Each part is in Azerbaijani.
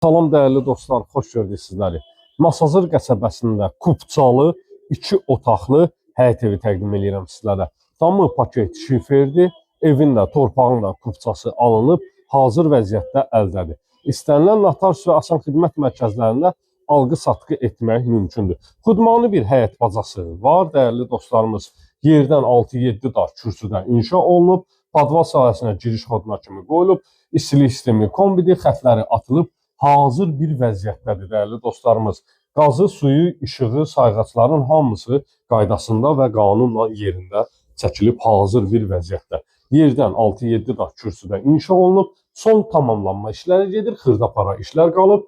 Salam dəyərli dostlar, xoş gördük sizləri. Masazır qəsəbəsində kubcalı, 2 otaqlı həyət evi təqdim edirəm sizlərə. Tamı paket şiferdir, evin də, torpağın da kubçası alınıb, hazır vəziyyətdə əldədir. İstənilən notarius və asan xidmət mərkəzlərində alqı-satqı etmək mümkündür. Xudmanlı bir həyət bacası var, dəyərli dostlarımız. Yerdən 6-7 daş kürsüdən inşa olunub, padval sahəsinə giriş xoduna kimi qoyulub, istilik sistemi kombidi, xətləri atılıb, hazır bir vəziyyətdədir, dəyərli dostlarımız. Qazı, suyu, işığı, sayğacların hamısı qaydasında və qanunla yerində çəkilib hazır bir vəziyyətdə. Yerdən 6-7 daş kürsüdən inşa olunub, son tamamlanma işləri gedir, xırdapara işlər qalıb.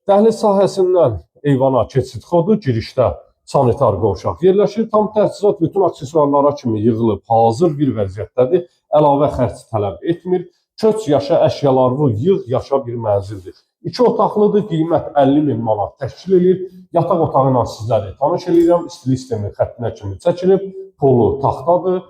Dəhliz sahəsindən eyvana keçid xodu, girişdə sanitar qovşaq yerləşir. Tam təchizat bütün aksesuarlara kimi yığılıb, hazır bir vəziyyətdədir. Əlavə xərc tələb etmir. Köç yaşa əşyalarını yığ, yaşa bir mənzildir. 2 otaqlıdır, qiymət 50.000 manat təşkil edir. Yataq otağı ilə sizləri tanış edirəm. İstilik sistemi xəttinə kimi çəkilib, polu taxtadır.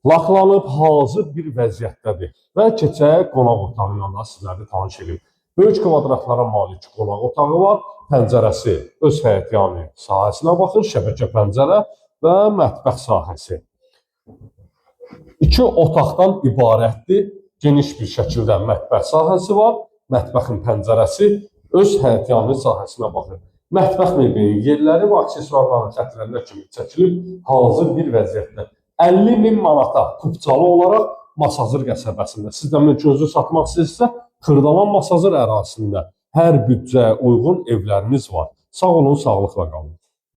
Laklanıb, hazır bir vəziyyətdədir. Və keçək qonaq otağı ilə da sizləri tanış edirəm. Böyük kvadratlara malik qonaq otağı var. Pəncərəsi öz həyətyanı sahəsinə baxır, şəbəkə pəncərə və mətbəx sahəsi. 2 otaqdan ibarətdir. Geniş bir şəkildə mətbəx sahəsi var. Mətbəxin pəncərəsi öz həyətyanı sahəsinə baxır. Mətbəx mebelinin yerləri və aksesuarların xətlərində kimi çəkilib, hazır bir vəziyyətdə. 50.000 manata kubcalı olaraq Masazır qəsəbəsində. Siz də mülkünüzü satmaq istəyirsinizsə, Xırdalan Masazır ərazisində hər büdcəyə uyğun evlərimiz var. Sağ olun, sağlıqla qalın.